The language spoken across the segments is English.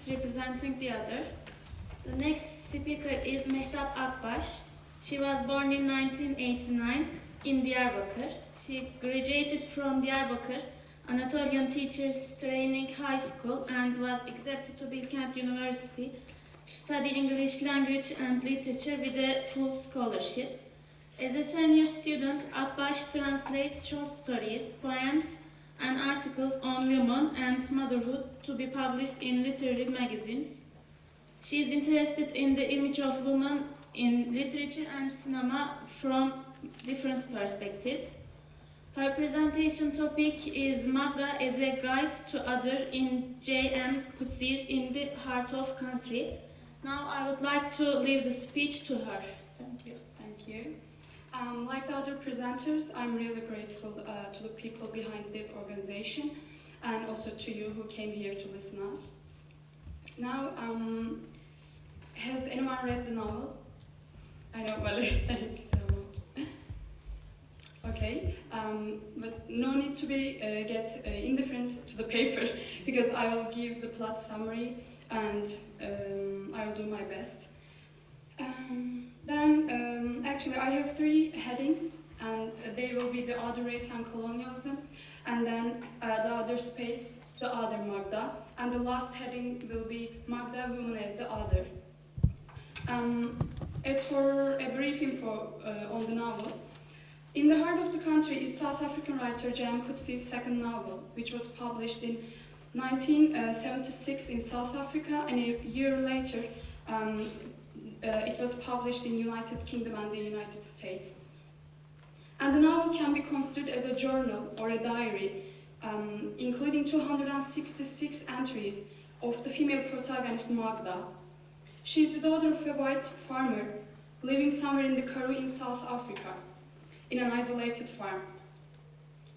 representing the other. The next speaker is Mehtap Akbaş. She was born in 1989 in Diyarbakır. She graduated from Diyarbakır Anatolian Teachers Training High School and was accepted to Bilkent University to study English language and literature with a full scholarship. As a senior student, Akbaş translates short stories, poems, and articles on women and motherhood to be published in literary magazines. She is interested in the image of women in literature and cinema from different perspectives. Her presentation topic is Magda as a guide to others in J.M. Coetzee's In the Heart of Country. Now I would like to leave the speech to her. Thank you. Thank you. Like the other presenters, I'm really grateful to the people behind this organization and also to you who came here to listen to us. Now, has anyone read the novel? I know, well, thank you so much. Okay, but no need to be get indifferent to the paper because I will give the plot summary and I will do my best. Actually, I have 3 headings, and they will be the other race and colonialism, and then the other space, the other Magda, and the last heading will be Magda, women as the other. As for a brief info on the novel, In the Heart of the Country is South African writer J.M. Coetzee's second novel, which was published in 1976 in South Africa, and a year later it was published in United Kingdom and the United States. And the novel can be considered as a journal or a diary, including 266 entries of the female protagonist Magda. She is the daughter of a white farmer living somewhere in the Karoo in South Africa, in an isolated farm.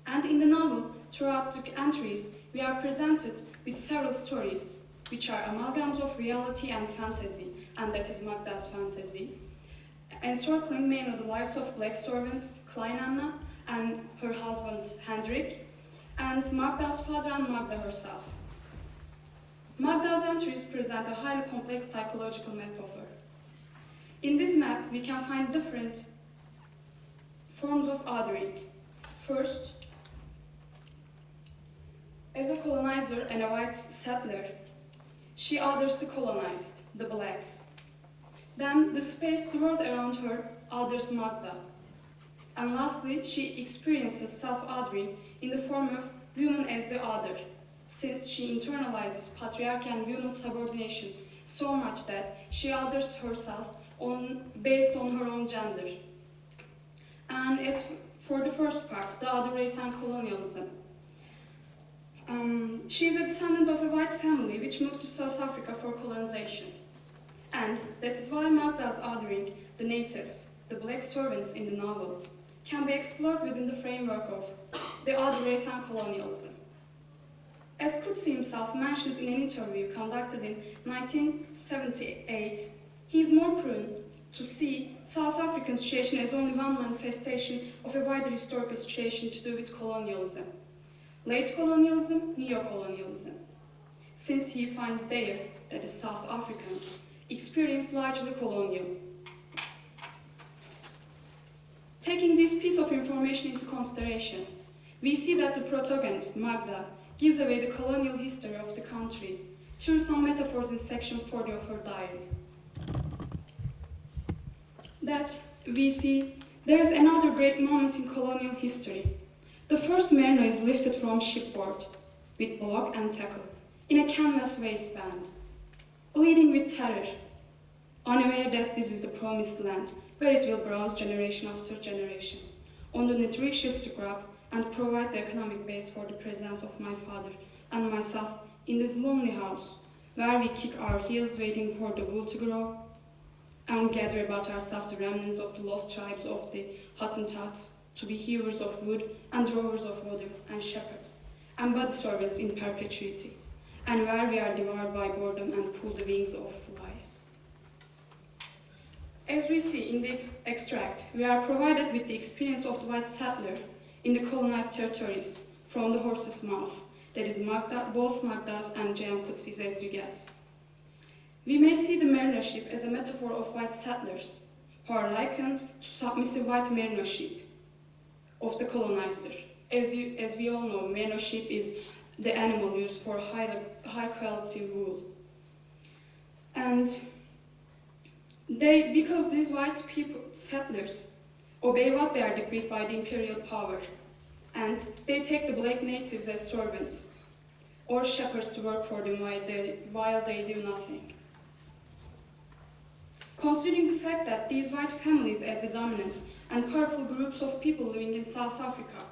And in the novel, throughout the entries, we are presented with several stories, which are amalgams of reality and fantasy, and that is Magda's fantasy, encircling mainly the lives of black servants, Klein Anna, and her husband Hendrik, and Magda's father and Magda herself. Magda's entries present a highly complex psychological map of her. In this map, we can find different forms of othering. First, as a colonizer and a white settler, she others the colonized, the blacks. Then the space, the world around her, others Magda. And lastly, she experiences self-othering in the form of woman as the other, since she internalizes patriarchy and women's subordination so much that she others herself based on her own gender. And as for the first part, the other race and colonialism, she is a descendant of a white family which moved to South Africa for colonization. And that is why Magda's othering, the natives, the black servants in the novel, can be explored within the framework of the other race and colonialism. As Coetzee himself mentions in an interview conducted in 1978, he is more prone to see South African situation as only one manifestation of a wider historical situation to do with colonialism. Late colonialism, neo-colonialism, since he finds there that the South Africans experience largely colonial. Taking this piece of information into consideration, we see that the protagonist, Magda, gives away the colonial history of the country through some metaphors in section 40 of her diary. That we see there is another great moment in colonial history. The first mariner is lifted from shipboard with block and tackle in a canvas waistband, bleeding with terror, unaware that this is the promised land where it will browse generation after generation on the nutritious scrap and provide the economic base for the presence of my father and myself in this lonely house where we kick our heels waiting for the wool to grow and gather about ourselves the remnants of the lost tribes of the Hottentots to be hewers of wood and drawers of water and shepherds and body servants in perpetuity, and where we are devoured by boredom and pull the wings of flies. As we see in the extract, we are provided with the experience of the white settler in the colonized territories from the horse's mouth, that is Magda, both Magda's and J.M. Coetzee's, as you guess. We may see the marinership as a metaphor of white settlers, who are likened to submissive white marinership of the colonizer. As we all know, marinership is the animal used for high quality wool. And because these white people, settlers, obey what they are decreed by the imperial power, and they take the black natives as servants or shepherds to work for them while they do nothing. Considering the fact that these white families as the dominant and powerful groups of people living in South Africa,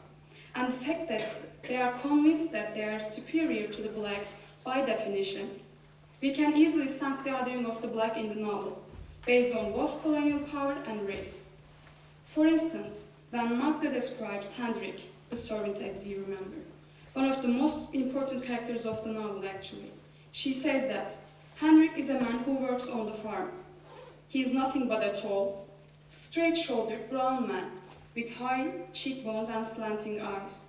and the fact that they are convinced that they are superior to the blacks by definition, we can easily sense the othering of the black in the novel, based on both colonial power and race. For instance, when Magda describes Hendrik, the servant as you remember, one of the most important characters of the novel actually, she says that Hendrik is a man who works on the farm. He is nothing but a tall, straight-shouldered brown man with high cheekbones and slanting eyes.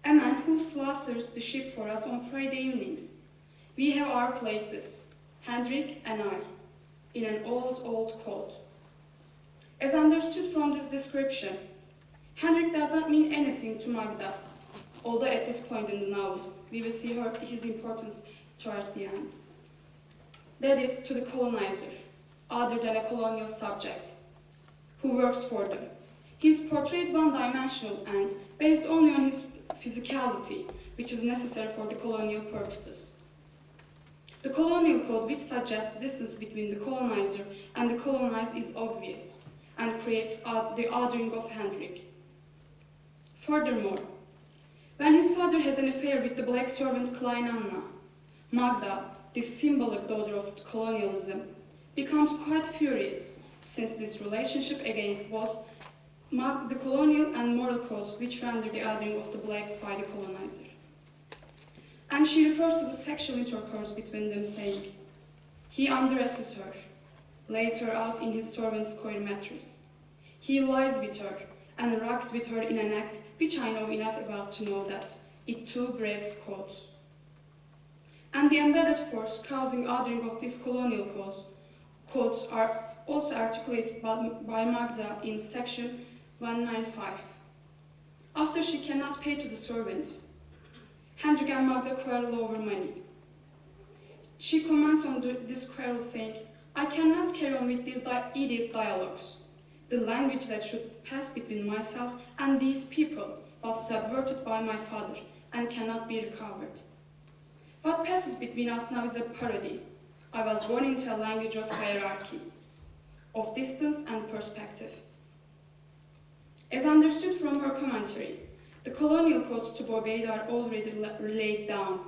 A man who slaughters the sheep for us on Friday evenings. We have our places, Hendrik and I, in an old coat. As understood from this description, Hendrik does not mean anything to Magda, although at this point in the novel, we will see his importance towards the end. That is, to the colonizer, other than a colonial subject, who works for them. He is portrayed one-dimensional and based only on his physicality, which is necessary for the colonial purposes. The colonial code, which suggests the distance between the colonizer and the colonized, is obvious and creates the othering of Hendrik. Furthermore, when his father has an affair with the black servant Klein Anna, Magda, this symbolic daughter of colonialism, becomes quite furious, since this relationship against both the colonial and moral codes which render the othering of the blacks by the colonizer. And she refers to the sexual intercourse between them, saying, he undresses her, lays her out in his servant's square mattress. He lies with her and rocks with her in an act which I know enough about to know that it too breaks codes. And the embedded force causing othering of these colonial codes are also articulated by Magda in section 195. After she cannot pay to the servants, Hendrik and Magda quarrel over money. She comments on this quarrel saying, I cannot carry on with these idiot dialogues. The language that should pass between myself and these people was subverted by my father and cannot be recovered. What passes between us now is a parody. I was born into a language of hierarchy, of distance and perspective. As understood from her commentary, the colonial codes to be obeyed are already laid down,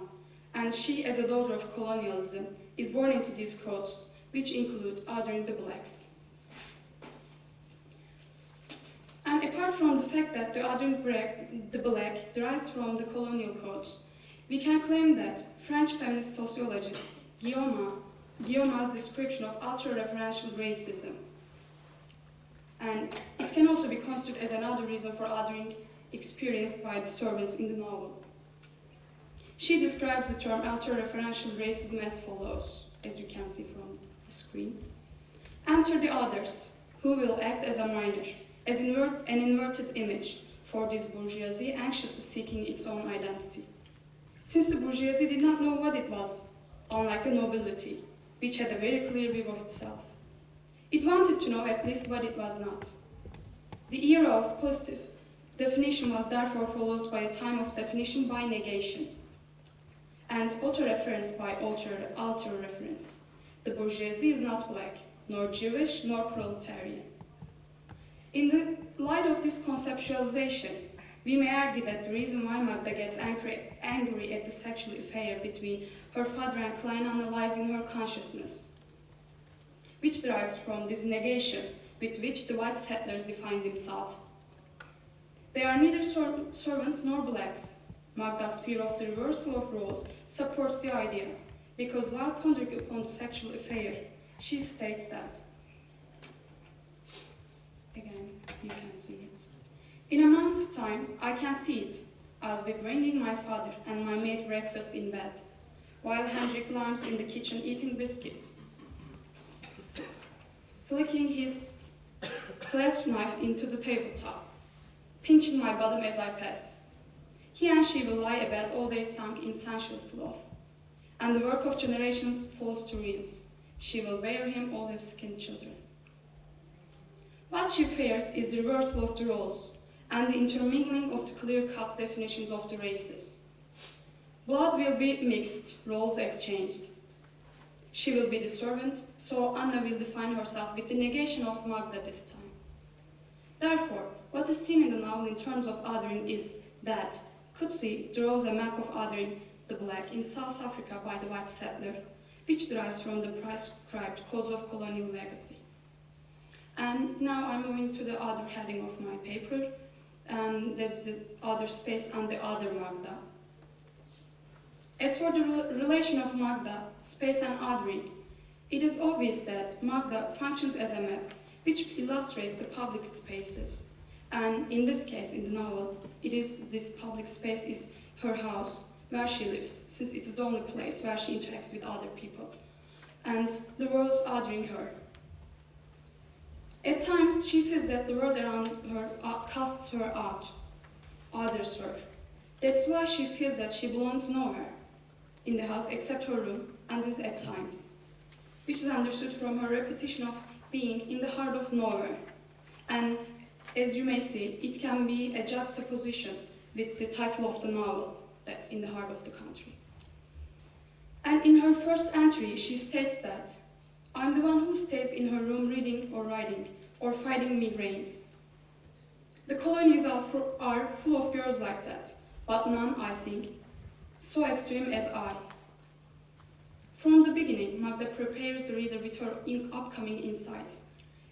and she, as a daughter of colonialism, is born into these codes, which include othering the blacks. And apart from the fact that the othering the black derives from the colonial codes, we can claim that French feminist sociologist Guillaume's description of ultra-referential racism, and it can also be considered as another reason for othering experienced by the servants in the novel. She describes the term ultra-referential racism as follows, as you can see from the screen. Enter the others, who will act as a minor, as an inverted image for this bourgeoisie anxiously seeking its own identity. Since the bourgeoisie did not know what it was, unlike the nobility, which had a very clear view of itself. It wanted to know at least what it was not. The era of positive definition was therefore followed by a time of definition by negation, and auto-reference by alter-reference. The bourgeoisie is not black, nor Jewish, nor proletarian. In the light of this conceptualization, we may argue that the reason why Magda gets angry at the sexual affair between her father and Klein Anna lies in her consciousness, which derives from this negation with which the white settlers define themselves. They are neither servants nor blacks. Magda's fear of the reversal of roles supports the idea, because while pondering upon the sexual affair, she states that, again, you can see it. In a month's time, I can see it. I'll be bringing my father and my maid breakfast in bed, while Hendrik lounges in the kitchen eating biscuits. flicking his clasp knife into the tabletop, pinching my bottom as I pass. He and she will lie abed all day sunk in sensual sloth, and the work of generations falls to ruins. She will bear him all his skin children. What she fears is the reversal of the roles and the intermingling of the clear-cut definitions of the races. Blood will be mixed, roles exchanged. She will be the servant, so Anna will define herself with the negation of Magda this time. Therefore, what is seen in the novel in terms of othering is that Coetzee draws a map of othering the black in South Africa by the white settler, which derives from the prescribed codes of colonial legacy. And now I'm moving to the other heading of my paper, and that's the other space and the other Magda. As for the relation of Magda, space and othering, it is obvious that Magda functions as a map which illustrates the public spaces. And in this case, in the novel, this public space is her house, where she lives, since it is the only place where she interacts with other people. And the world's othering her. At times, she feels that the world around her casts her out, others her. That's why she feels that she belongs nowhere in the house except her room, and this at times, which is understood from her repetition of being in the heart of nowhere. And as you may see, it can be a juxtaposition with the title of the novel, that in the heart of the country. And in her first entry, she states that, I'm the one who stays in her room reading or writing or fighting migraines. The colonies are full of girls like that, but none, I think, so extreme as I. From the beginning, Magda prepares the reader with her upcoming insights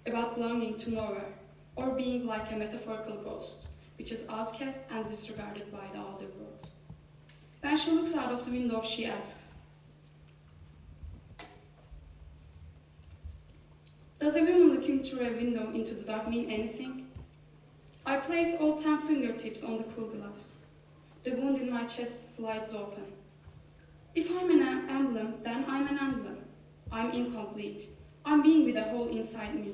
about belonging to nowhere, or being like a metaphorical ghost, which is outcast and disregarded by the outer world. When she looks out of the window, she asks, does a woman looking through a window into the dark mean anything? I place all 10 fingertips on the cool glass. The wound in my chest slides open. If I'm an emblem, then I'm an emblem. I'm incomplete. I'm being with a hole inside me.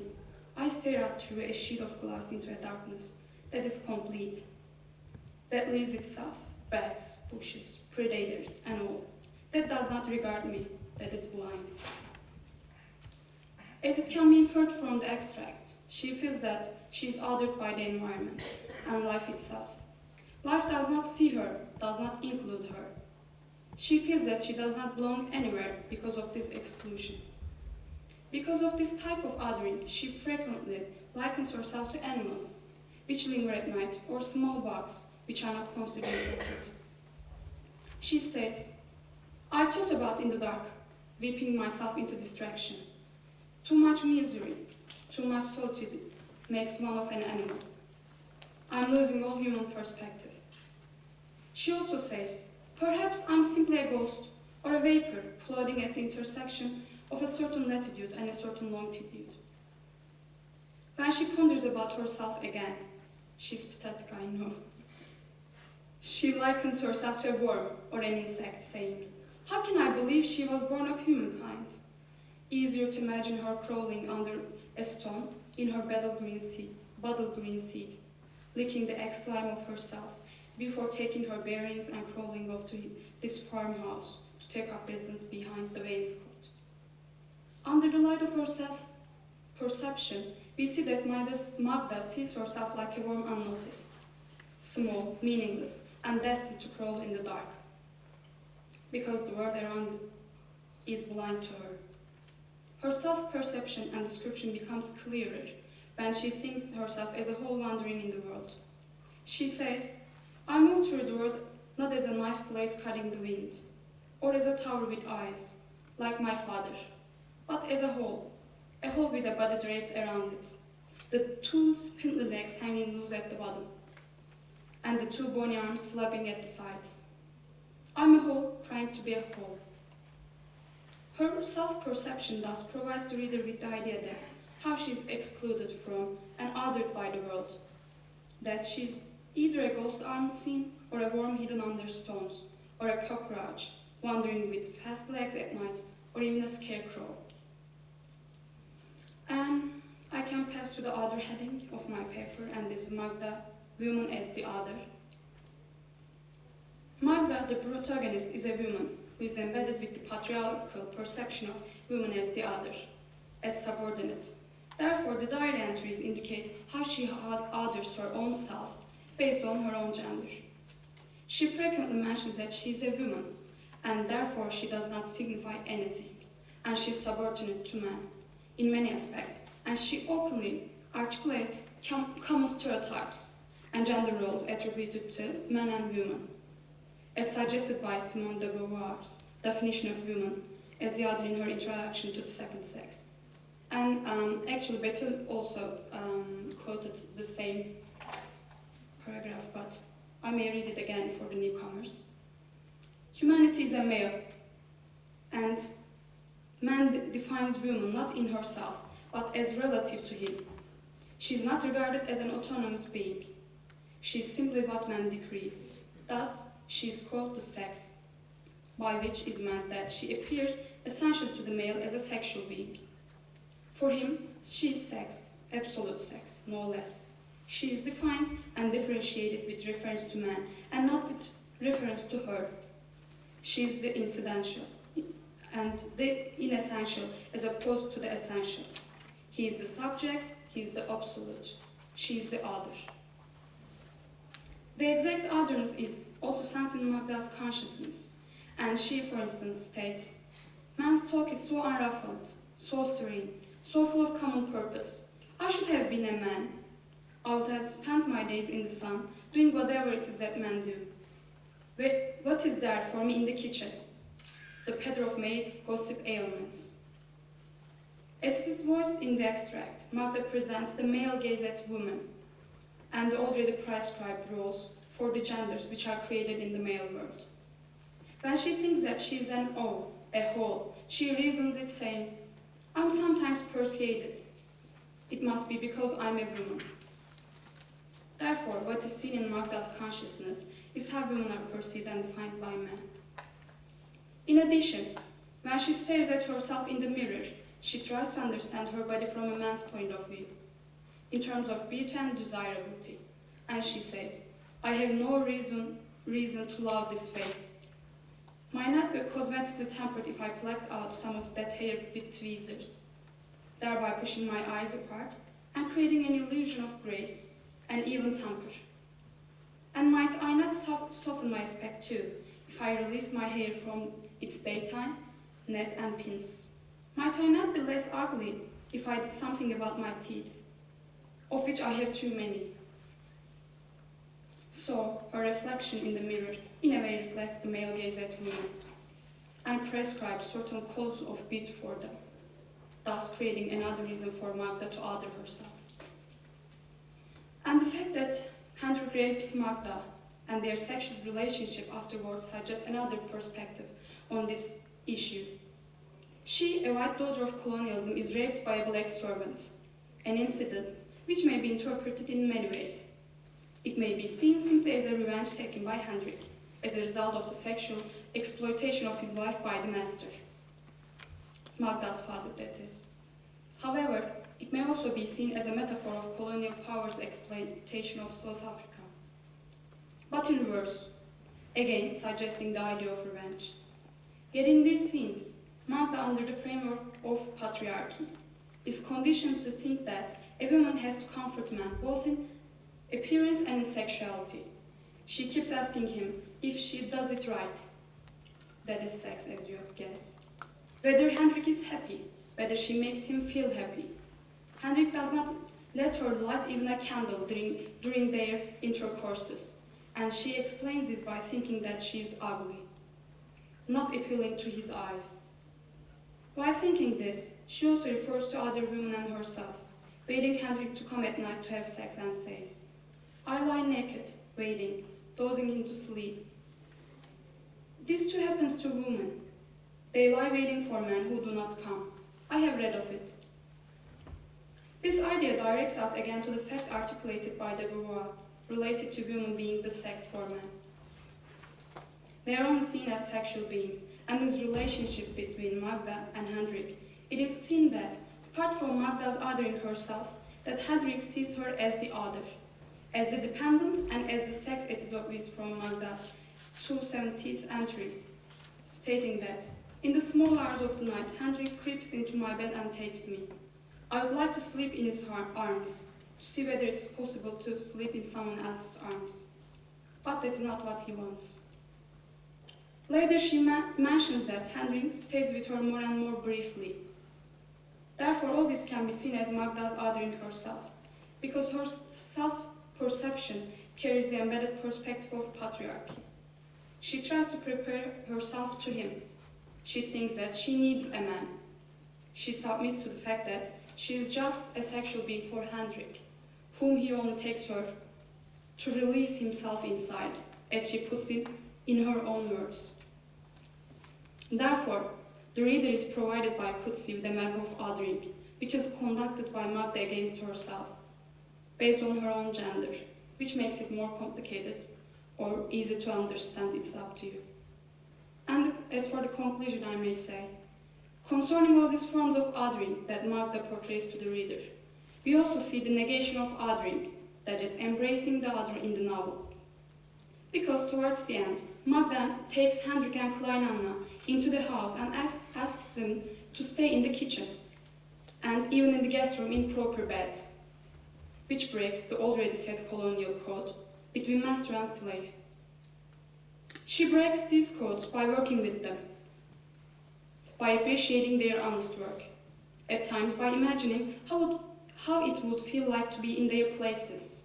I stare out through a sheet of glass into a darkness that is complete, that leaves itself, bats, bushes, predators, and all, that does not regard me, that is blind. As it can be inferred from the extract, she feels that she is othered by the environment and life itself. Life does not see her, does not include her. She feels that she does not belong anywhere because of this exclusion. Because of this type of othering, she frequently likens herself to animals, which linger at night, or small bugs, which are not considered important. She states, I toss about in the dark, weeping myself into distraction. Too much misery, too much solitude makes one of an animal. I'm losing all human perspective. She also says, perhaps I'm simply a ghost or a vapor floating at the intersection of a certain latitude and a certain longitude. When she ponders about herself again, she's pathetic, I know. She likens herself to a worm or an insect, saying, how can I believe she was born of humankind? Easier to imagine her crawling under a stone in her bottle green seed, licking the egg slime of herself before taking her bearings and crawling off to this farmhouse to take up residence behind the wainscot. Under the light of her self-perception, we see that Magda sees herself like a worm unnoticed, small, meaningless, and destined to crawl in the dark, because the world around is blind to her. Her self-perception and description becomes clearer when she thinks herself as a whole wandering in the world. She says, I move through the world not as a knife blade cutting the wind, or as a tower with eyes, like my father, but as a whole with a body draped around it, the 2 spindly legs hanging loose at the bottom, and the 2 bony arms flapping at the sides. I'm a whole trying to be a whole. Her self-perception thus provides the reader with the idea that how she's excluded from and othered by the world, that she's either a ghost unseen or a worm hidden under stones, or a cockroach wandering with fast legs at night, or even a scarecrow. And refers to the other heading of my paper, and this is Magda, Woman as the Other. Magda, the protagonist, is a woman who is embedded with the patriarchal perception of women as the other, as subordinate. Therefore, the diary entries indicate how she others her own self based on her own gender. She frequently mentions that she is a woman, and therefore she does not signify anything, and she is subordinate to men in many aspects, and she openly articulates common stereotypes and gender roles attributed to men and women, as suggested by Simone de Beauvoir's definition of woman as the other in her introduction to the second sex. And actually, Betty also quoted the same paragraph, but I may read it again for the newcomers. Humanity is a male, and man defines woman not in herself, but as relative to him. She is not regarded as an autonomous being. She is simply what man decrees. Thus, she is called the sex, by which is meant that she appears essential to the male as a sexual being. For him, she is sex, absolute sex, no less. She is defined and differentiated with reference to man, and not with reference to her. She is the incidental, and the inessential as opposed to the essential. He is the subject, he is the absolute. She is the other. The exact otherness is also sensed in Magda's consciousness, and she, for instance, states, "Man's talk is so unruffled, so serene, so full of common purpose. I should have been a man. I would have spent my days in the sun, doing whatever it is that men do. What is there for me in the kitchen? The patter of maids, gossip, ailments." As it is voiced in the extract, Magda presents the male gaze at women and the already prescribed roles for the genders which are created in the male world. When she thinks that she is an O, a whole, she reasons it saying, "I'm sometimes persuaded. It must be because I'm a woman." Therefore, what is seen in Magda's consciousness is how women are perceived and defined by men. In addition, when she stares at herself in the mirror, she tries to understand her body from a man's point of view, in terms of beauty and desirability. And she says, "I have no reason to love this face. Might not be cosmetically tempered if I plucked out some of that hair with tweezers, thereby pushing my eyes apart and creating an illusion of grace and even temper. And might I not soften my aspect too, if I released my hair from its daytime net and pins? Might I not be less ugly if I did something about my teeth, of which I have too many?" So, her reflection in the mirror in a way reflects the male gaze at women and prescribes certain codes of beauty for them, thus creating another reason for Magda to other herself. And the fact that Hendrik rapes Magda and their sexual relationship afterwards suggests another perspective on this issue. She, a white daughter of colonialism, is raped by a black servant, an incident which may be interpreted in many ways. It may be seen simply as a revenge taken by Hendrik, as a result of the sexual exploitation of his wife by the master, Magda's father, that is. However, it may also be seen as a metaphor of colonial power's exploitation of South Africa, but in reverse, again suggesting the idea of revenge. Yet in these scenes, Magda, under the framework of patriarchy, is conditioned to think that a woman has to comfort man both in appearance and in sexuality. She keeps asking him if she does it right, that is sex, as you guess, whether Hendrik is happy, whether she makes him feel happy. Hendrik does not let her light even a candle during their intercourses, and she explains this by thinking that she is ugly, not appealing to his eyes. While thinking this, she also refers to other women and herself, waiting Hendrik to come at night to have sex, and says, "I lie naked, waiting, dozing into sleep." This too happens to women. They lie waiting for men who do not come. I have read of it. This idea directs us again to the fact articulated by de Beauvoir, related to women being the sex for men. They are only seen as sexual beings, and this relationship between Magda and Hendrik, it is seen that, apart from Magda's othering herself, that Hendrik sees her as the other, as the dependent and as the sex is from Magda's 270th entry, stating that, in the small hours of the night, Hendrik creeps into my bed and takes me. I would like to sleep in his arms, to see whether it's possible to sleep in someone else's arms. But that's not what he wants. Later she mentions that Hendrik stays with her more and more briefly. Therefore, all this can be seen as Magda's othering herself, because her self-perception carries the embedded perspective of patriarchy. She tries to prepare herself to him. She thinks that she needs a man. She submits to the fact that she is just a sexual being for Hendrik, whom he only takes her to release himself inside, as she puts it in her own words. Therefore, the reader is provided by Coetzee with a map of othering, which is conducted by Magda against herself, based on her own gender, which makes it more complicated or easy to understand. It's up to you. And as for the conclusion, I may say, concerning all these forms of othering that Magda portrays to the reader, we also see the negation of othering, that is, embracing the other in the novel. Because towards the end, Magda takes Hendrik and Klein Anna into the house and asks them to stay in the kitchen, and even in the guest room in proper beds, which breaks the already set colonial code between master and slave. She breaks these codes by working with them, by appreciating their honest work, at times by imagining how it would feel like to be in their places.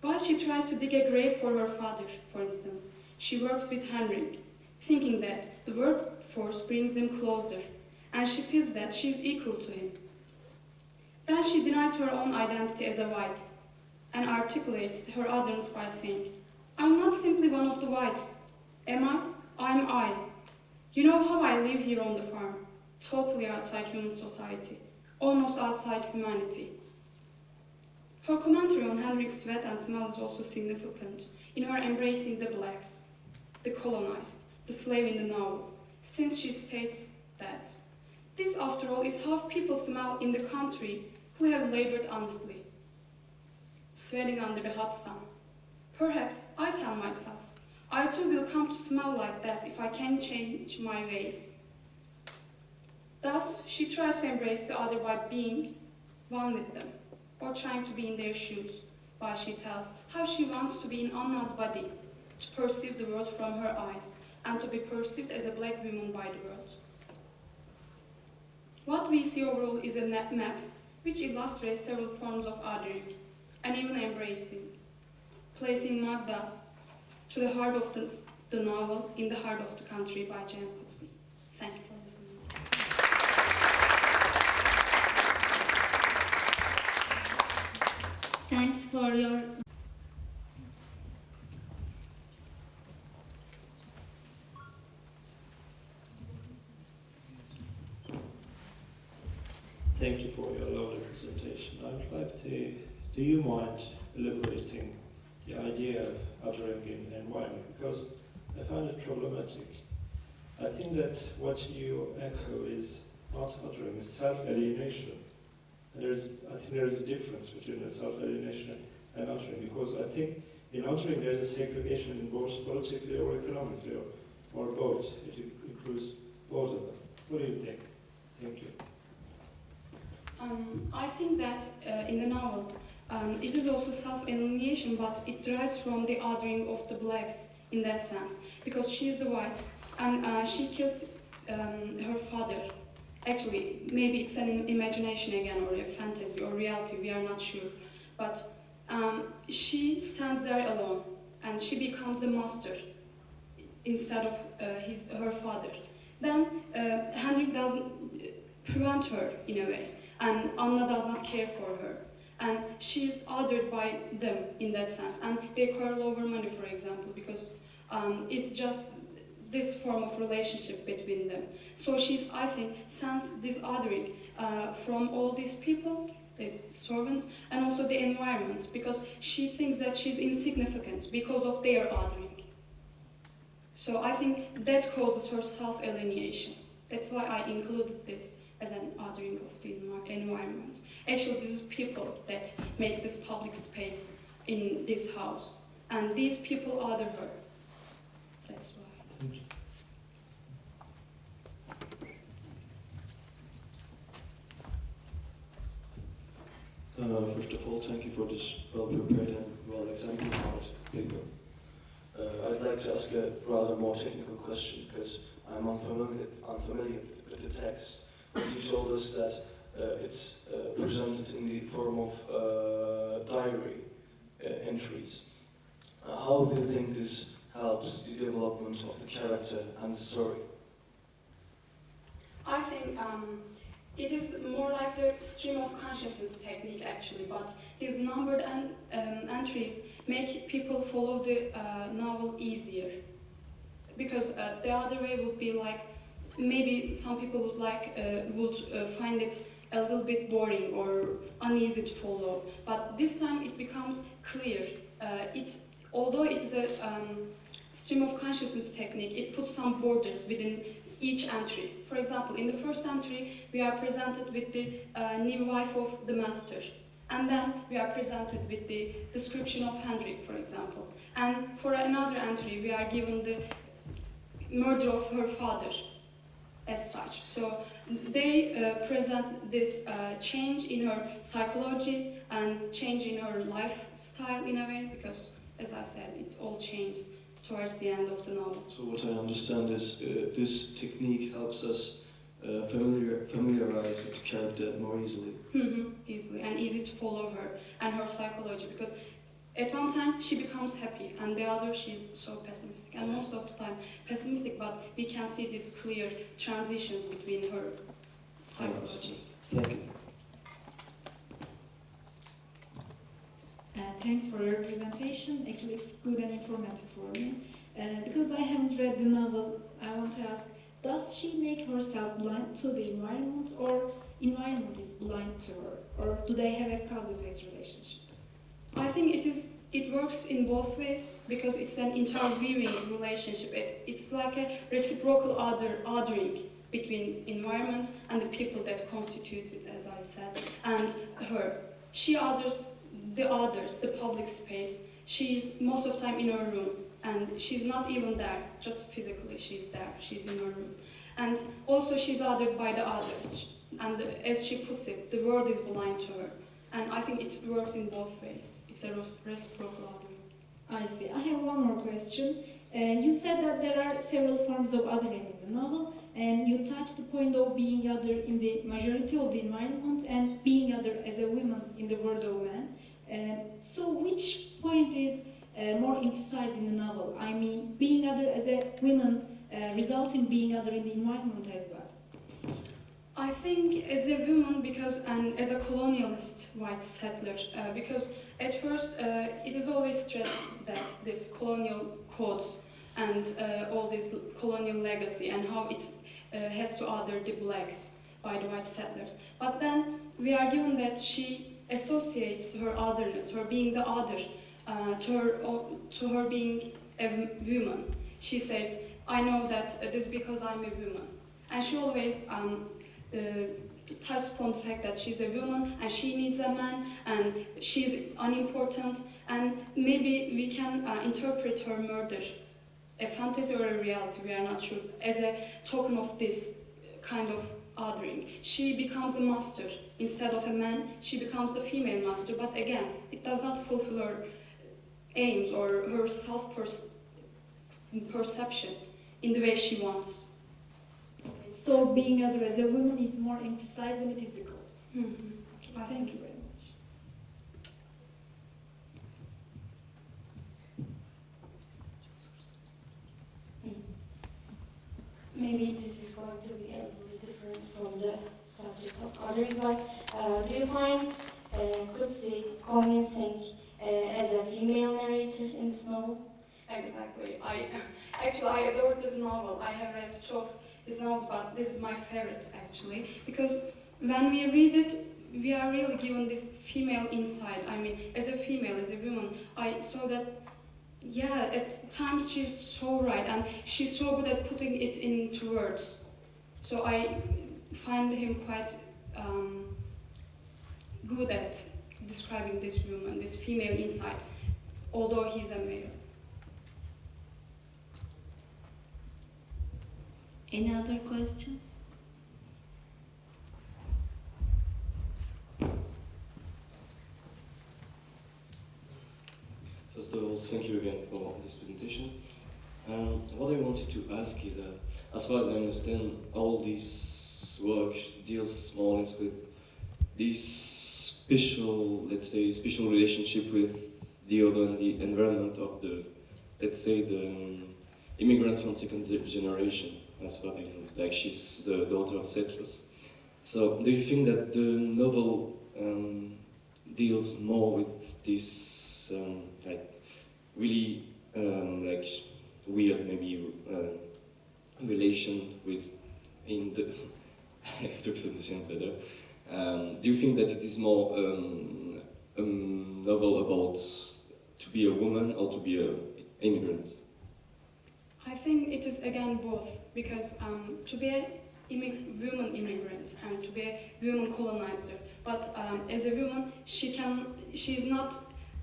While she tries to dig a grave for her father, for instance, she works with Hendrik, thinking that the workforce brings them closer, and she feels that she's equal to him. Then she denies her own identity as a white, and articulates her otherness by saying, I'm not simply one of the whites. Am I? I'm I. You know how I live here on the farm, totally outside human society, almost outside humanity. Her commentary on Hendrik's sweat and smell is also significant in her embracing the blacks, the colonized, the slave in the novel, since she states that this, after all, is how people smell in the country who have labored honestly, sweating under the hot sun. Perhaps, I tell myself, I too will come to smell like that if I can change my ways. Thus, she tries to embrace the other by being one with them, or trying to be in their shoes, while she tells how she wants to be in Anna's body, to perceive the world from her eyes, and to be perceived as a black woman by the world. What we see overall is a map which illustrates several forms of othering, and even embracing, placing Magda to the heart of the novel, In the Heart of the Country by Coetzee. Thank you for listening. Thanks for your... Thank you for your lovely presentation. I'd like to, do you mind elaborating the idea of othering in environment? Because I find it problematic. I think that what you echo is not othering, it's self-alienation. And I think there is a difference between the self-alienation and othering, because I think in othering there is a segregation in both politically or economically, or both. It includes both of them. What do you think? Thank you. I think that in the novel, it is also self-alienation, but it derives from the othering of the blacks in that sense, because she is the white, and she kills her father. Actually, maybe it's an imagination again, or a fantasy, or reality, we are not sure. But she stands there alone, and she becomes the master instead of her father. Then Hendrik doesn't prevent her in a way, and Anna does not care for her. And she is othered by them in that sense. And they quarrel over money, for example, because it's just this form of relationship between them. So she's, I think, sense this othering from all these people, these servants, and also the environment, because she thinks that she's insignificant because of their othering. So I think that causes her self-alienation. That's why I included this as an othering. othering of the environment. Actually, this is people that makes this public space in this house, and these people other her. That's why. First of all, thank you for this well-prepared and well-exemplified paper. I'd like to ask a rather more technical question because I'm unfamiliar with the text. You told us that it's presented in the form of diary entries. How do you think this helps the development of the character and the story? I think it is more like the stream of consciousness technique actually, but these numbered entries make people follow the novel easier. Because the other way would be like, maybe some people would find it a little bit boring or uneasy to follow. But this time it becomes clear. Although it is a stream of consciousness technique, it puts some borders within each entry. For example, in the first entry, we are presented with the new wife of the master. And then we are presented with the description of Hendrik, for example. And for another entry, we are given the murder of her father as such. So they present this change in her psychology and change in her lifestyle in a way, because, as I said, it all changes towards the end of the novel. So what I understand is this technique helps us familiarize with the character more easily. Easily, and easy to follow her and her psychology, because at one time she becomes happy and the other she's so pessimistic, and most of the time pessimistic, but we can see these clear transitions between her psychology. Thank you. Thanks for your presentation. Actually, it's good and informative for me. Because I haven't read the novel, I want to ask, does she make herself blind to the environment, or environment is blind to her, or do they have a cause-effect relationship? I think it works in both ways, because it's an interviewing relationship. It's like a reciprocal othering between environment and the people that constitutes it, as I said, and her. She others, the public space. She's most of the time in her room, and she's not even there, just physically she's there, she's in her room. And also she's othered by the others, and as she puts it, the world is blind to her. And I think it works in both ways. It's a reciprocal othering. I see. I have one more question. You said that there are several forms of othering in the novel, and you touched the point of being other in the majority of the environment and being other as a woman in the world of man. So which point is more emphasized in the novel? I mean, being other as a woman results in being other in the environment as well. I think as a woman, and as a colonialist white settler, because at first it is always stressed that this colonial codes and all this colonial legacy and how it has to other the blacks by the white settlers. But then we are given that she associates her otherness, her being the other, to her being a woman. She says, I know that this is because I'm a woman. And she always touches upon the fact that she's a woman and she needs a man and she's unimportant, and maybe we can interpret her murder, a fantasy or a reality, we are not sure, as a token of this kind of othering. She becomes the master. Instead of a man, she becomes the female master, but again, it does not fulfill her aims or her self-perception in the way she wants. So being other as a woman is more emphasized than it is the cause. Okay, Thank you very much. Maybe this is going to be a little bit different from the subject of othering, but do you find Coetzee convincing as a female narrator in this novel? Exactly. I adored this novel. I have read 2 of his novels, but this is my favorite actually, because when we read it, we are really given this female insight. I mean, as a female, as a woman, I saw that, yeah, at times she's so right, and she's so good at putting it into words. So I find him quite good at describing this woman, this female inside, although he's a male. Any other questions? First of all, thank you again for this presentation. What I wanted to ask is, as far as I understand, all this work deals more or less with this special, let's say, special relationship with the other and the environment of the, let's say, the immigrants from second generation, as far as I know. Like, she's the daughter of settlers. So, do you think that the novel deals more with this, like, really, like, weird, maybe, relation with, in the, I have to understand better. Do you think that it is more a novel about to be a woman or to be an immigrant? I think it is again both, because to be a woman immigrant and to be a woman colonizer, but as a woman she's not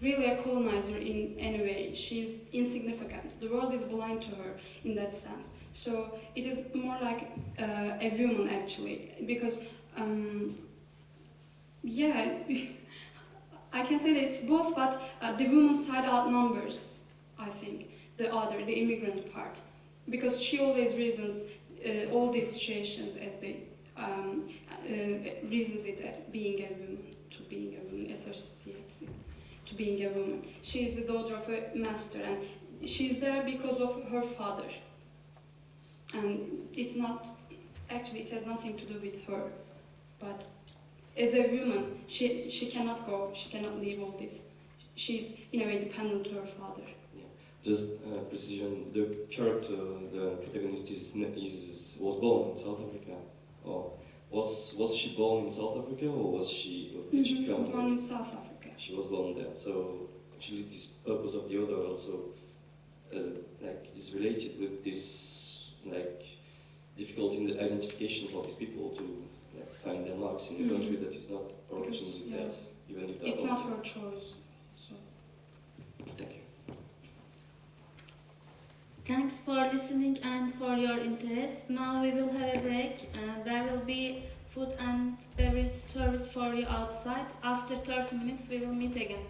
really a colonizer in any way. She's insignificant. The world is blind to her in that sense. So it is more like a woman actually, because yeah, I can say that it's both, but the woman's side outnumbers, I think, the immigrant part, because she always reasons all these situations as they reasons it as being a woman, associates it to being a woman. She is the daughter of a master, and she's there because of her father. And it's not, actually it has nothing to do with her, but as a woman, she cannot go, she cannot leave all this. She's in a way dependent to her father. Just precision, the character, the protagonist was born in South Africa, or was she born in South Africa, or did she come? Born in South Africa. She was born there. So actually, this purpose of the other also like is related with this like difficulty in the identification for these people to like, find their marks in a country that is not originally theirs, even if it's not her choice. So. Thank you. Thanks for listening and for your interest. Now we will have a break and there will be food and beverage service for you outside. After 30 minutes we will meet again.